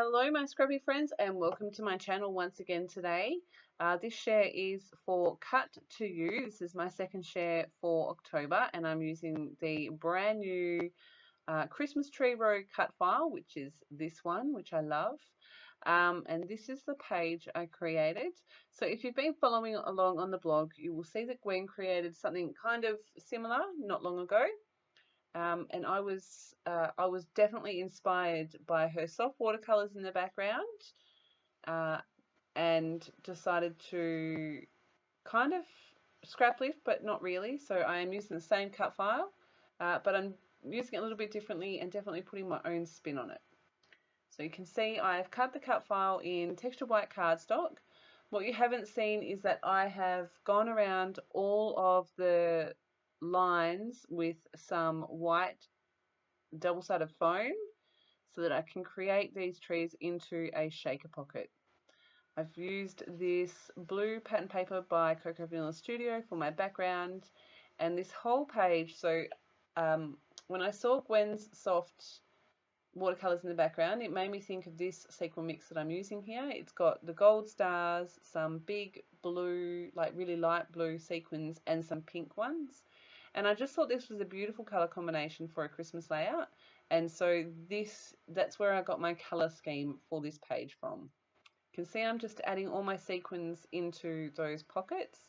Hello my scrappy friends and welcome to my channel once again today. This share is for Cut to You. This is my second share for October and I'm using the brand new Christmas tree row cut file, which is this one, which I love. And this is the page I created. So if you've been following along on the blog, you will see that Gwen created something kind of similar not long ago. And I was definitely inspired by her soft watercolors in the background, and decided to kind of scrap lift, but not really. So I am using the same cut file, but I'm using it a little bit differently and definitely putting my own spin on it. So you can see I've cut the cut file in texture white cardstock. What you haven't seen is that I have gone around all of the lines with some white double-sided foam so that I can create these trees into a shaker pocket. I've used this blue pattern paper by Cocoa Vanilla Studio for my background, and this whole page, so when I saw Gwen's soft watercolors in the background, it made me think of this sequin mix that I'm using here. It's got the gold stars, some big blue, like really light blue sequins, and some pink ones. And I just thought this was a beautiful color combination for a Christmas layout. And so that's where I got my color scheme for this page from. You can see I'm just adding all my sequins into those pockets.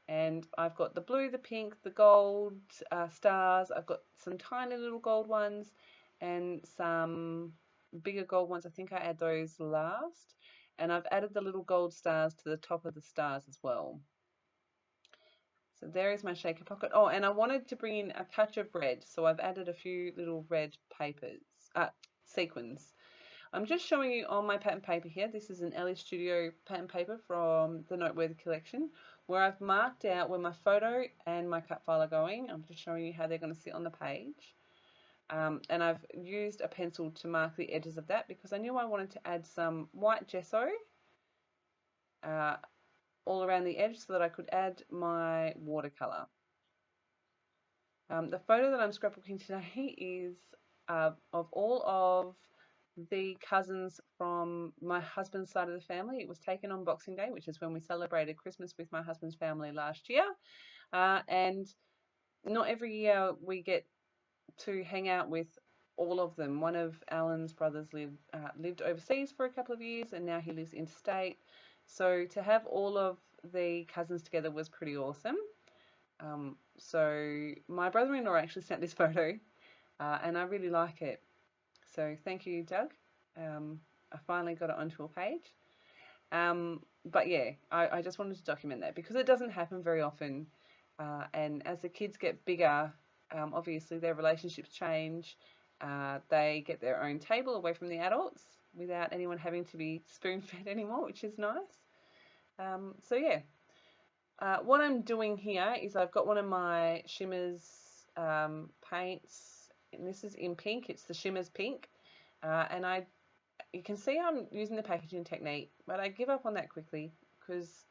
And I've got the blue, the pink, the gold stars. I've got some tiny little gold ones and some bigger gold ones. I think I add those last. And I've added the little gold stars to the top of the stars as well. So there is my shaker pocket. Oh, and I wanted to bring in a touch of red, so I've added a few little red sequins. I'm just showing you on my pattern paper here. This is an Ellie Studio pattern paper from the Noteworthy collection, where I've marked out where my photo and my cut file are going. I'm just showing you how they're going to sit on the page. And I've used a pencil to mark the edges of that because I knew I wanted to add some white gesso all around the edge so that I could add my watercolor. The photo that I'm scrapbooking today is of all of the cousins from my husband's side of the family. It was taken on Boxing Day, which is when we celebrated Christmas with my husband's family last year. And not every year we get to hang out with all of them. One of Alan's brothers lived overseas for a couple of years and now he lives interstate. So to have all of the cousins together was pretty awesome. So my brother-in-law actually sent this photo and I really like it. So thank you, Doug. I finally got it onto a page. But yeah, I just wanted to document that because it doesn't happen very often. And as the kids get bigger, obviously their relationships change. They get their own table away from the adults without anyone having to be spoon-fed anymore, which is nice. So yeah. What I'm doing here is I've got one of my Shimmers paints, and this is in pink. It's the Shimmers pink, and you can see I'm using the packaging technique, but I give up on that quickly because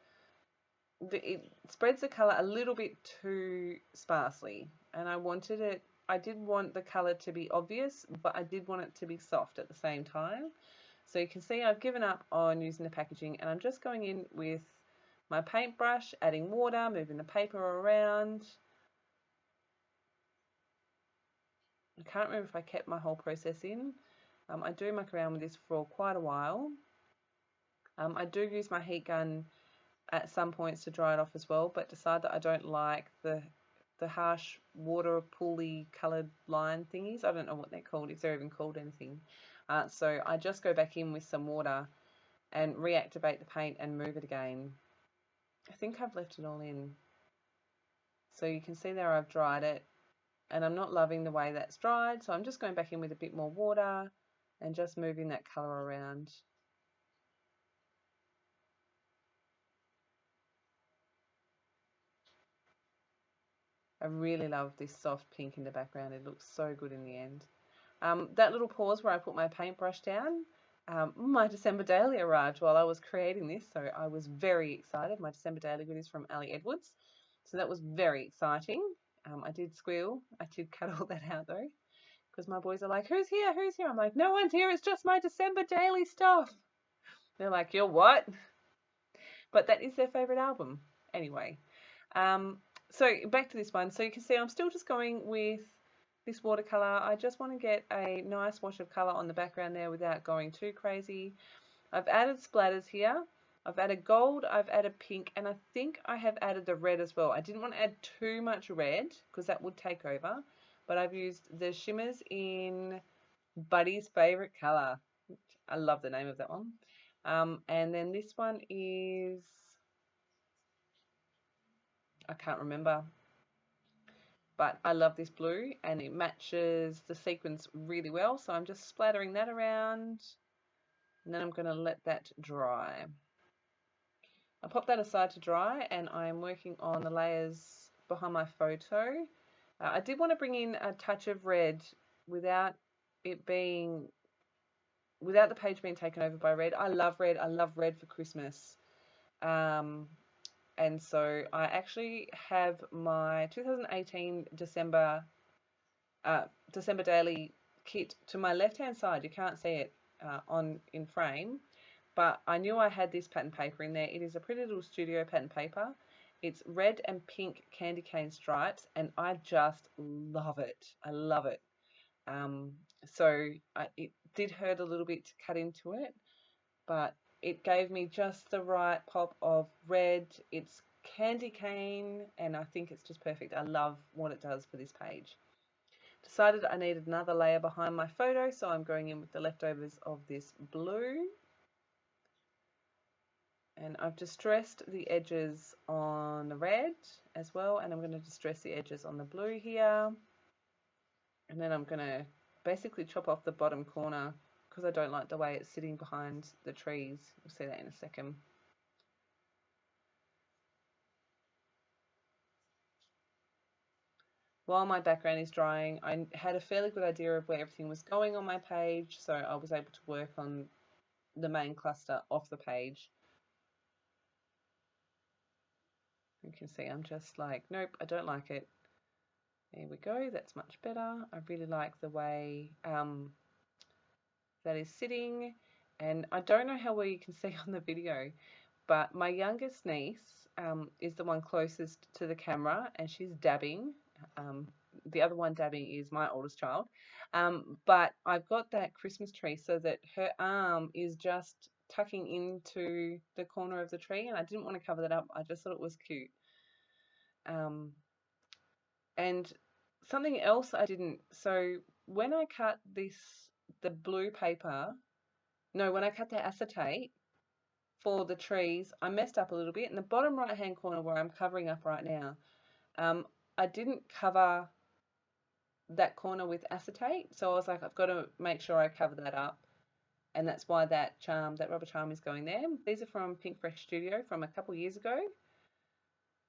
it spreads the color a little bit too sparsely, and I did want the color to be obvious, but I did want it to be soft at the same time. So you can see I've given up on using the packaging, and I'm just going in with my paintbrush, adding water, moving the paper around. I can't remember if I kept my whole process in. I do muck around with this for quite a while. I do use my heat gun at some points to dry it off as well, but decide that I don't like the harsh water pooly coloured line thingies. I don't know what they're called, if they're even called anything. So I just go back in with some water and reactivate the paint and move it again. I think I've left it all in. So you can see there I've dried it and I'm not loving the way that's dried, so I'm just going back in with a bit more water and just moving that colour around. I really love this soft pink in the background. It looks so good in the end. That little pause where I put my paintbrush down, my December daily arrived while I was creating this, so I was very excited. My December daily goodies from Ali Edwards, so that was very exciting. I did squeal. I did cut all that out though. because my boys are like, who's here? Who's here? I'm like, no one's here. It's just my December daily stuff. They're like, you're what? But that is their favorite album. Anyway, so back to this one. So you can see I'm still just going with this watercolor. I just want to get a nice wash of color on the background there without going too crazy. I've added splatters here. I've added gold, I've added pink, and I think I have added the red as well. I didn't want to add too much red because that would take over, but I've used the shimmers in Buddy's favorite color. I love the name of that one. And then this one is, I can't remember, but I love this blue and it matches the sequins really well. So I'm just splattering that around and then I'm going to let that dry. I pop that aside to dry and I'm working on the layers behind my photo. I did want to bring in a touch of red without it being, without the page being taken over by red. I love red. I love red for Christmas. And so I actually have my 2018 December Daily kit to my left-hand side. You can't see it in frame, but I knew I had this pattern paper in there. It is a Pretty Little Studio pattern paper. It's red and pink candy cane stripes, and I just love it. I love it. It did hurt a little bit to cut into it, but it gave me just the right pop of red. It's candy cane, and I think it's just perfect. I love what it does for this page. Decided I needed another layer behind my photo, so I'm going in with the leftovers of this blue. And I've distressed the edges on the red as well, and I'm going to distress the edges on the blue here. And then I'm going to basically chop off the bottom corner because I don't like the way it's sitting behind the trees. We'll see that in a second. While my background is drying, I had a fairly good idea of where everything was going on my page, so I was able to work on the main cluster off the page. You can see I'm just like, nope, I don't like it. There we go, that's much better. I really like the way that is sitting, and I don't know how well you can see on the video, but my youngest niece is the one closest to the camera, and she's dabbing. The other one dabbing is my oldest child, but I've got that Christmas tree so that her arm is just tucking into the corner of the tree, and I didn't want to cover that up. I just thought it was cute. And something else I didn't, so when I cut the blue paper, no, when I cut the acetate for the trees, I messed up a little bit. In the bottom right hand corner where I'm covering up right now, I didn't cover that corner with acetate, so I was like, I've got to make sure I cover that up, and that's why that rubber charm is going there. These are from Pink Fresh Studio from a couple years ago.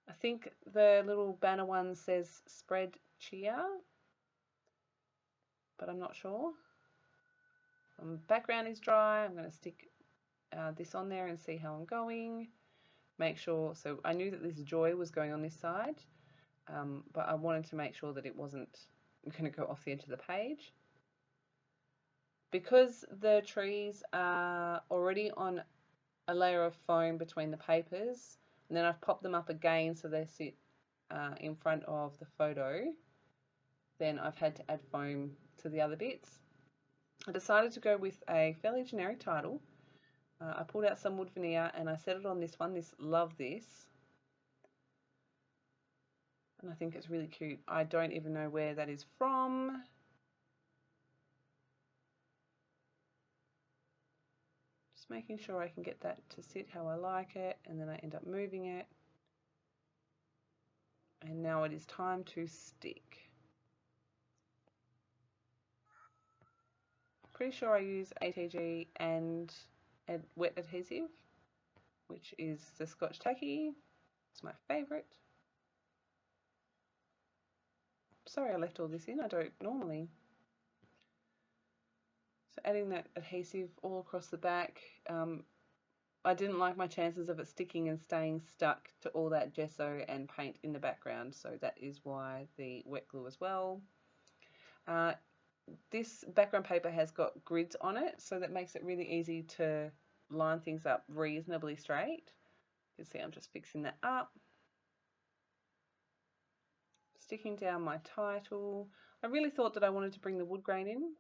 I think the little banner one says spread cheer, but I'm not sure. Background is dry. I'm going to stick this on there and see how I'm going. Make sure, so I knew that this joy was going on this side, but I wanted to make sure that it wasn't going to go off the edge of the page. Because the trees are already on a layer of foam between the papers, and then I've popped them up again so they sit in front of the photo, then I've had to add foam to the other bits. I decided to go with a fairly generic title. I pulled out some wood veneer and I set it on this one, this Love This. And I think it's really cute. I don't even know where that is from. Just making sure I can get that to sit how I like it, and then I end up moving it. And now it is time to stick. Pretty sure I use ATG and wet adhesive, which is the Scotch Tacky. It's my favourite. Sorry I left all this in, I don't normally. So adding that adhesive all across the back. I didn't like my chances of it sticking and staying stuck to all that gesso and paint in the background, so that is why the wet glue as well. this background paper has got grids on it, so that makes it really easy to line things up reasonably straight. You can see I'm just fixing that up. Sticking down my title. I really thought that I wanted to bring the wood grain in.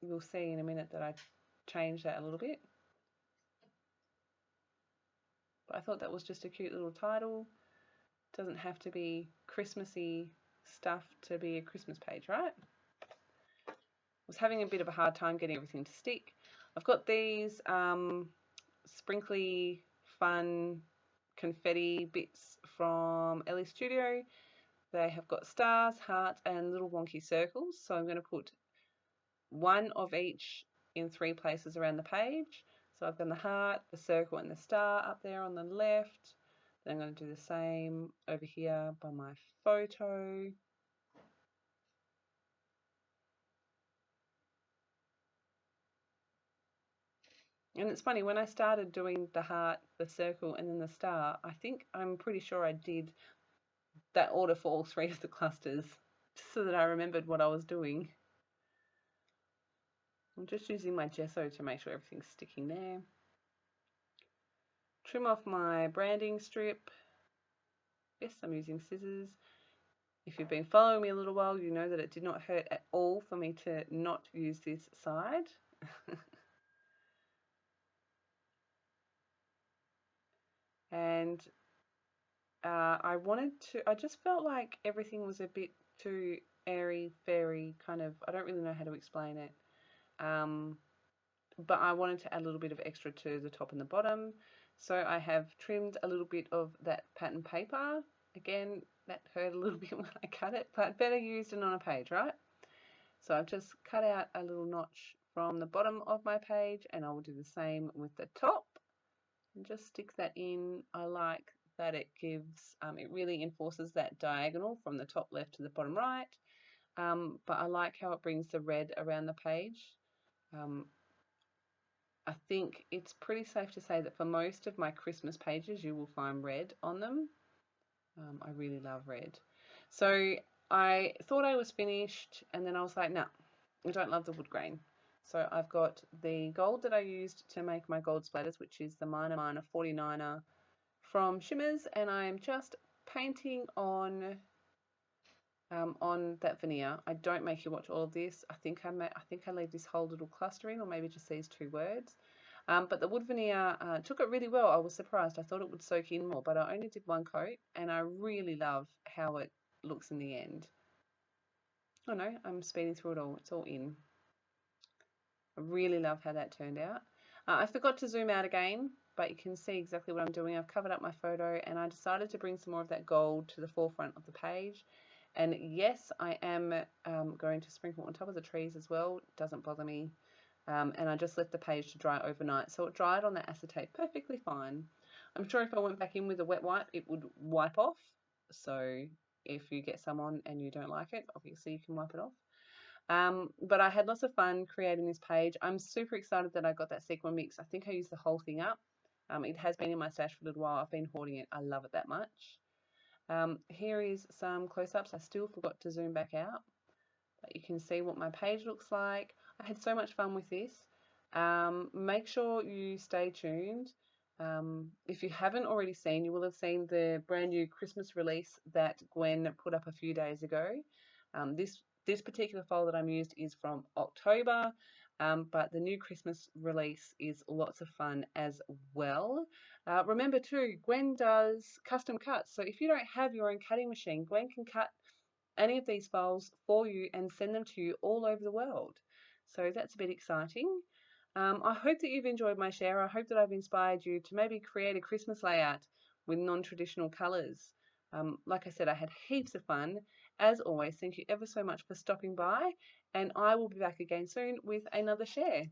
You'll see in a minute that I changed that a little bit. But I thought that was just a cute little title. It doesn't have to be Christmassy stuff to be a Christmas page, right? I was having a bit of a hard time getting everything to stick. I've got these sprinkly, fun confetti bits from Ellie Studio. They have got stars, hearts, and little wonky circles. So I'm going to put one of each in 3 places around the page. So I've done the heart, the circle, and the star up there on the left. Then I'm going to do the same over here by my photo. And it's funny, when I started doing the heart, the circle, and then the star, I'm pretty sure I did that order for all 3 of the clusters, just so that I remembered what I was doing. I'm just using my gesso to make sure everything's sticking there. Trim off my branding strip. Yes, I'm using scissors. If you've been following me a little while, you know that it did not hurt at all for me to not use this side. And I just felt like everything was a bit too airy, fairy, kind of, I don't really know how to explain it. But I wanted to add a little bit of extra to the top and the bottom. So I have trimmed a little bit of that pattern paper. Again, that hurt a little bit when I cut it, but better used than on a page, right? So I've just cut out a little notch from the bottom of my page, and I will do the same with the top. And just stick that in. I like that it gives, it really enforces that diagonal from the top left to the bottom right. But I like how it brings the red around the page. I think it's pretty safe to say that for most of my Christmas pages, you will find red on them. I really love red. So I thought I was finished, and then I was like, no, I don't love the wood grain. So I've got the gold that I used to make my gold splatters, which is the Minor 49er from Shimmers, and I'm just painting on that veneer. I don't make you watch all of this. I think I leave this whole little cluster in, or maybe just these 2 words. But the wood veneer took it really well. I was surprised. I thought it would soak in more, but I only did 1 coat, and I really love how it looks in the end. Oh no, I'm speeding through it all. It's all in. I really love how that turned out. I forgot to zoom out again, but you can see exactly what I'm doing. I've covered up my photo, and I decided to bring some more of that gold to the forefront of the page. And yes, I am going to sprinkle on top of the trees as well. It doesn't bother me. And I just left the page to dry overnight. So it dried on the acetate perfectly fine. I'm sure if I went back in with a wet wipe, it would wipe off. So if you get some on and you don't like it, obviously you can wipe it off. But I had lots of fun creating this page. I'm super excited that I got that sequin mix. I think I used the whole thing up. It has been in my stash for a little while. I've been hoarding it. I love it that much. Here is some close-ups. I still forgot to zoom back out, but you can see what my page looks like. I had so much fun with this. Make sure you stay tuned. If you haven't already seen, you will have seen the brand new Christmas release that Gwen put up a few days ago. This particular file that I'm used is from October, but the new Christmas release is lots of fun as well. Remember too, Gwen does custom cuts. So if you don't have your own cutting machine, Gwen can cut any of these files for you and send them to you all over the world. So that's a bit exciting. I hope that you've enjoyed my share. I hope that I've inspired you to maybe create a Christmas layout with non-traditional colours. Like I said, I had heaps of fun. As always, thank you ever so much for stopping by, and I will be back again soon with another share.